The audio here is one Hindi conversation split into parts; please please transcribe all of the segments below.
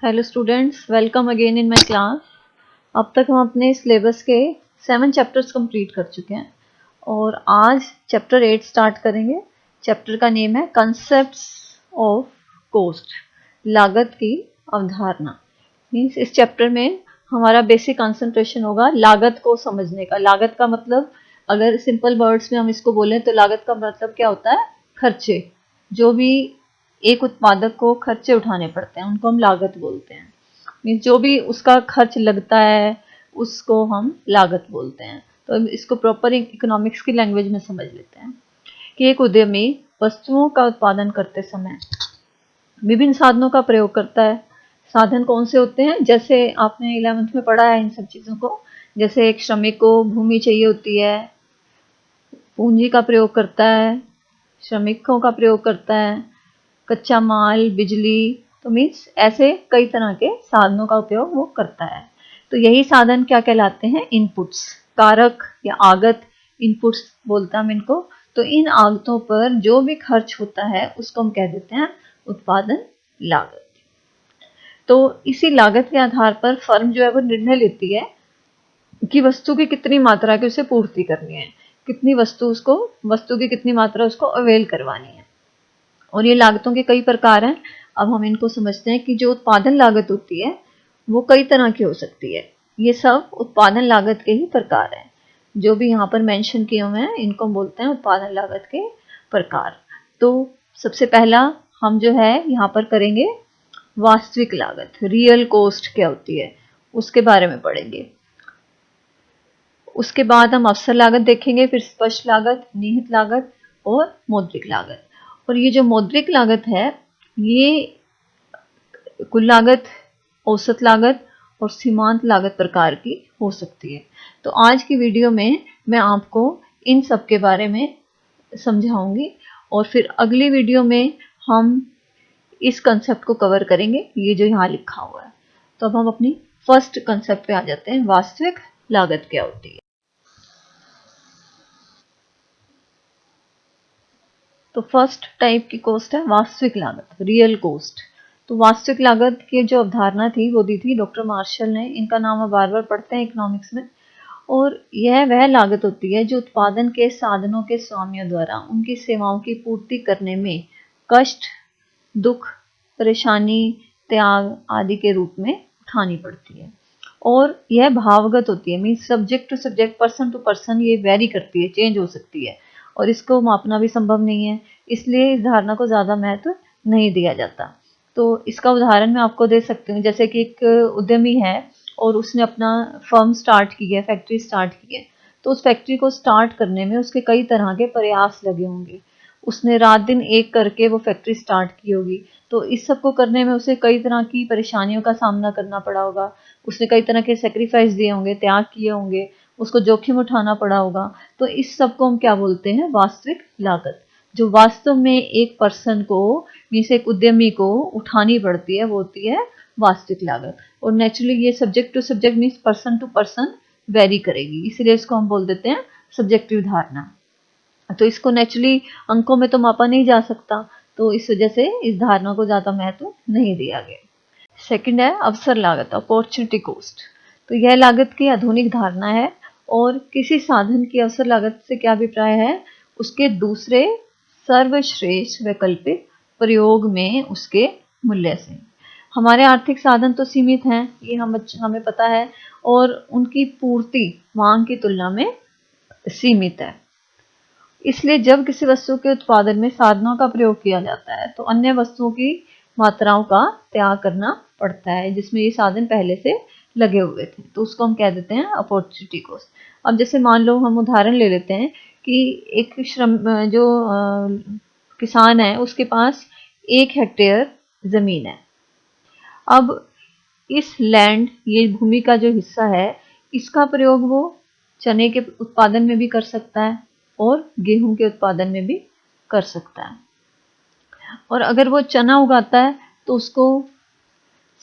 Hello students, welcome again in my class. अब तक हम अपने सिलेबस के 7 चैप्टर्स कंप्लीट कर चुके हैं और आज चैप्टर 8 स्टार्ट करेंगे। चैप्टर का नेम है कंसेप्ट्स ऑफ कॉस्ट, लागत की अवधारणा। मीन्स इस चैप्टर में हमारा बेसिक कंसंट्रेशन होगा लागत को समझने का। लागत का मतलब, अगर सिंपल वर्ड्स में हम इसको बोलें तो लागत का मतलब क्या होता है? खर्चे। जो भी एक उत्पादक को खर्चे उठाने पड़ते हैं उनको हम लागत बोलते हैं। मीन्स जो भी उसका खर्च लगता है उसको हम लागत बोलते हैं। तो इसको प्रॉपर इकोनॉमिक्स की लैंग्वेज में समझ लेते हैं कि एक उद्यमी वस्तुओं का उत्पादन करते समय विभिन्न साधनों का प्रयोग करता है। साधन कौन से होते हैं? जैसे आपने 11th में पढ़ा है इन सब चीज़ों को। जैसे एक श्रमिक को भूमि चाहिए होती है, पूंजी का प्रयोग करता है, श्रमिकों का प्रयोग करता है, कच्चा माल, बिजली। तो मीन्स ऐसे कई तरह के साधनों का उपयोग वो करता है। तो यही साधन क्या कहलाते हैं? इनपुट्स, कारक या आगत। इनपुट्स बोलते हैं हम इनको। तो इन आगतों पर जो भी खर्च होता है उसको हम कह देते हैं उत्पादन लागत। तो इसी लागत के आधार पर फर्म जो है वो निर्णय लेती है कि वस्तु की कितनी मात्रा की उसे पूर्ति करनी है, कितनी वस्तु की कितनी मात्रा उसको अवेल करवानी है। और ये लागतों के कई प्रकार हैं। अब हम इनको समझते हैं कि जो उत्पादन लागत होती है वो कई तरह की हो सकती है। ये सब उत्पादन लागत के ही प्रकार हैं। जो भी यहाँ पर मेंशन किए हुए हैं इनको हम बोलते हैं उत्पादन लागत के प्रकार। तो सबसे पहला हम जो है यहाँ पर करेंगे वास्तविक लागत, रियल कॉस्ट क्या होती है उसके बारे में पढ़ेंगे। उसके बाद हम अवसर लागत देखेंगे, फिर स्पष्ट लागत, निहित लागत और मौद्रिक लागत। और ये जो मौद्रिक लागत है ये कुल लागत, औसत लागत और सीमांत लागत प्रकार की हो सकती है। तो आज की वीडियो में मैं आपको इन सब के बारे में समझाऊंगी और फिर अगली वीडियो में हम इस कंसेप्ट को कवर करेंगे, ये जो यहाँ लिखा हुआ है। तो अब हम अपनी फर्स्ट कंसेप्ट पे आ जाते हैं, वास्तविक लागत क्या होती है। तो फर्स्ट टाइप की कॉस्ट है वास्तविक लागत, रियल कॉस्ट। तो वास्तविक लागत की जो अवधारणा थी वो दी थी डॉक्टर मार्शल ने। इनका नाम हम बार बार पढ़ते हैं इकोनॉमिक्स में। और यह वह लागत होती है जो उत्पादन के साधनों के स्वामियों द्वारा उनकी सेवाओं की पूर्ति करने में कष्ट, दुख, परेशानी, त्याग आदि के रूप में उठानी पड़ती है। और यह भावगत होती है। Means subject to subject, person to person ये वेरी करती है, चेंज हो सकती है और इसको मापना भी संभव नहीं है। इसलिए इस धारणा को ज़्यादा महत्व नहीं दिया जाता। तो इसका उदाहरण मैं आपको दे सकती हूँ। जैसे कि एक उद्यमी है और उसने अपना फर्म स्टार्ट की है, फैक्ट्री स्टार्ट की है। तो उस फैक्ट्री को स्टार्ट करने में उसके कई तरह के प्रयास लगे होंगे। उसने रात दिन एक करके वो फैक्ट्री स्टार्ट की होगी। तो इस सब को करने में उसे कई तरह की परेशानियों का सामना करना पड़ा होगा। उसने कई तरह के सेक्रीफाइस दिए होंगे, त्याग किए होंगे, उसको जोखिम उठाना पड़ा होगा। तो इस सब को हम क्या बोलते हैं? वास्तविक लागत। जो वास्तव में एक पर्सन को, मीन्स एक उद्यमी को उठानी पड़ती है वो होती है वास्तविक लागत। और नेचुरली ये subject to subject means person to person vary करेगी, इसलिए इसको हम बोल देते हैं सब्जेक्टिव धारणा। तो इसको नेचुरली अंकों में तो मापा नहीं जा सकता, तो इस वजह से इस धारणा को ज़्यादा महत्व नहीं दिया गया। सेकंड है अवसर लागत, अपॉर्चुनिटी कॉस्ट। तो यह लागत की आधुनिक धारणा है और किसी साधन की अवसर लागत से क्या अभिप्राय है? उसके दूसरे सर्वश्रेष्ठ वैकल्पिक प्रयोग में उसके मूल्य से। हमारे आर्थिक साधन तो सीमित हैं, ये हमें पता है, और उनकी पूर्ति मांग की तुलना में सीमित है। इसलिए जब किसी वस्तु के उत्पादन में साधनों का प्रयोग किया जाता है तो अन्य वस्तुओं की मात्राओं का त्याग करना पड़ता है जिसमें ये साधन पहले से लगे हुए थे। तो उसको हम कह देते हैं अपॉर्चुनिटी कॉस्ट। अब जैसे मान लो हम उदाहरण ले लेते हैं कि एक किसान है, उसके पास 1 हेक्टेयर जमीन है। अब इस लैंड, ये भूमि का जो हिस्सा है, इसका प्रयोग वो चने के उत्पादन में भी कर सकता है और गेहूं के उत्पादन में भी कर सकता है। और अगर वो चना उगाता है तो उसको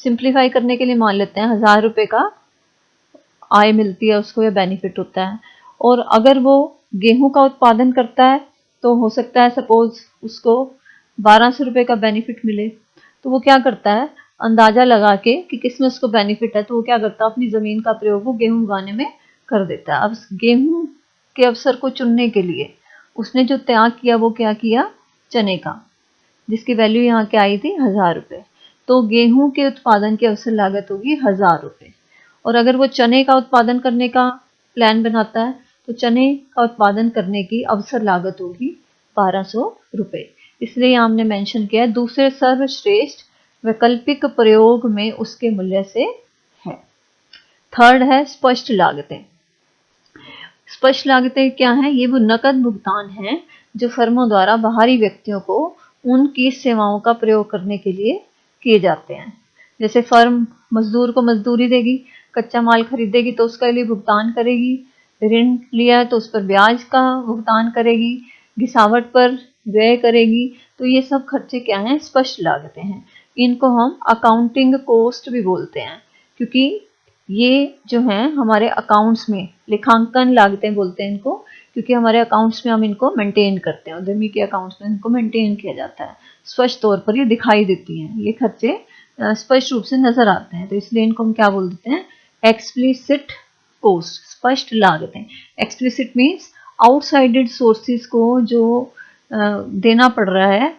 सिंप्लीफाई करने के लिए मान लेते हैं 1000 रुपये का आय मिलती है उसको, या बेनिफिट होता है। और अगर वो गेहूं का उत्पादन करता है तो हो सकता है सपोज उसको 1200 रुपये का बेनिफिट मिले। तो वो क्या करता है, अंदाजा लगा के कि किस में उसको बेनिफिट है, तो वो क्या करता है, अपनी ज़मीन का प्रयोग वो गेहूं उगाने में कर देता है। अब गेहूं के अवसर को चुनने के लिए उसने जो त्याग किया वो क्या किया, चने का, जिसकी वैल्यू यहाँ क्या आई थी, 1000 रुपये। तो गेहूं के उत्पादन की अवसर लागत होगी 1000 रुपये। और अगर वो चने का उत्पादन करने का प्लान बनाता है तो चने का उत्पादन करने की अवसर लागत होगी 1200 रुपये। इसलिए हमने मेंशन किया है दूसरे सर्वश्रेष्ठ वैकल्पिक प्रयोग में उसके मूल्य से है। थर्ड है स्पष्ट लागतें। स्पष्ट लागतें क्या हैं, ये वो नकद भुगतान हैं जो फर्मों द्वारा बाहरी व्यक्तियों को उनकी सेवाओं का प्रयोग करने के लिए किए जाते हैं। जैसे फर्म मजदूर को मजदूरी देगी, कच्चा माल खरीदेगी तो उसके लिए भुगतान करेगी, ऋण लिया तो उस पर ब्याज का भुगतान करेगी, घिसावट पर व्यय करेगी। तो ये सब खर्चे क्या हैं, स्पष्ट लागतें हैं। इनको हम अकाउंटिंग कॉस्ट भी बोलते हैं, क्योंकि ये जो हैं हमारे अकाउंट्स में लेखांकन लागतें बोलते हैं इनको, क्योंकि हमारे अकाउंट्स में हम इनको मेंटेन करते हैं, उद्यमी के अकाउंट्स में इनको मेंटेन किया जाता है। स्पष्ट तौर पर ये दिखाई देती हैं, ये खर्चे स्पष्ट रूप से नजर आते हैं, तो इसलिए इनको हम क्या बोल देते हैं, एक्सप्लिसिट कॉस्ट, स्पष्ट लागतें। एक्सप्लिसिट मीन्स आउटसाइडेड सोर्सेज को जो देना पड़ रहा है,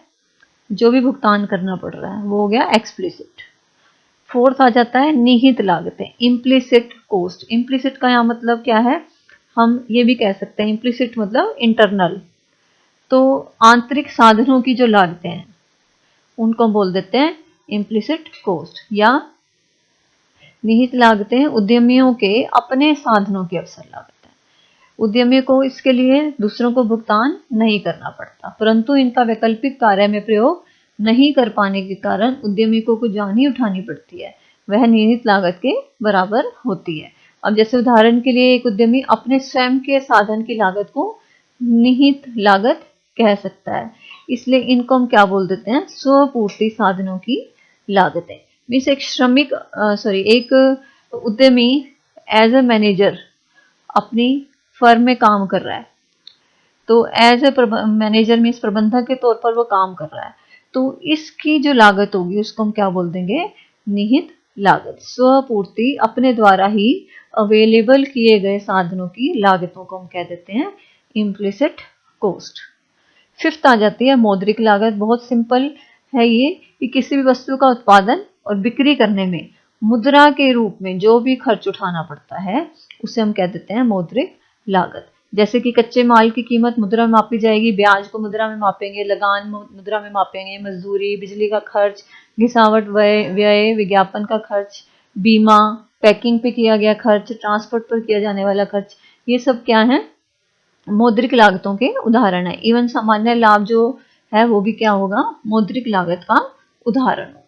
जो भी भुगतान करना पड़ रहा है वो हो गया एक्सप्लिसिट। फोर्थ आ जाता है निहित लागतें, इम्प्लिसिट कॉस्ट। इम्प्लिसिट का यहाँ मतलब क्या है, हम ये भी कह सकते हैं इम्प्लिसिट मतलब इंटरनल, तो आंतरिक साधनों की जो लागतें हैं उनको बोल देते हैं इम्प्लिसिट कॉस्ट। या निहित लागतें उद्यमियों के अपने साधनों की अवसर लागत है। उद्यमी को इसके लिए दूसरों को भुगतान नहीं करना पड़ता, परंतु इनका वैकल्पिक कार्य में प्रयोग नहीं कर पाने के कारण उद्यमी को कुछ जान उठानी पड़ती है, वह निहित लागत के बराबर होती है। अब जैसे उदाहरण के लिए एक उद्यमी अपने स्वयं के साधन की लागत को निहित लागत कह सकता है, इसलिए इनको हम क्या बोल देते हैं, स्वपूर्ति साधनों की लागतें। मीन्स एक श्रमिक एक उद्यमी एज ए मैनेजर अपनी फर्म में काम कर रहा है, तो एज ए मैनेजर मीन्स प्रबंधक के तौर पर वो काम कर रहा है, तो इसकी जो लागत होगी उसको हम क्या बोल देंगे, निहित लागत। स्वपूर्ति अपने द्वारा ही अवेलेबल किए गए साधनों की लागतों को हम कह देते हैं इम्प्लिसिट कॉस्ट। फिफ्थ आ जाती है मौद्रिक लागत। बहुत सिंपल है ये, कि किसी भी वस्तु का उत्पादन और बिक्री करने में मुद्रा के रूप में जो भी खर्च उठाना पड़ता है उसे हम कह देते हैं मौद्रिक लागत। जैसे कि कच्चे माल की कीमत मुद्रा में मापी जाएगी, ब्याज को मुद्रा में मापेंगे, लगान मुद्रा में मापेंगे, मजदूरी, बिजली का खर्च, घिसावट व्यय, विज्ञापन का खर्च, बीमा, पैकिंग पे किया गया खर्च, ट्रांसपोर्ट पर किया जाने वाला खर्च, ये सब क्या है, मौद्रिक लागतों के उदाहरण है। इवन सामान्य लाभ जो है वो भी क्या होगा, मौद्रिक लागत का उदाहरण होगा।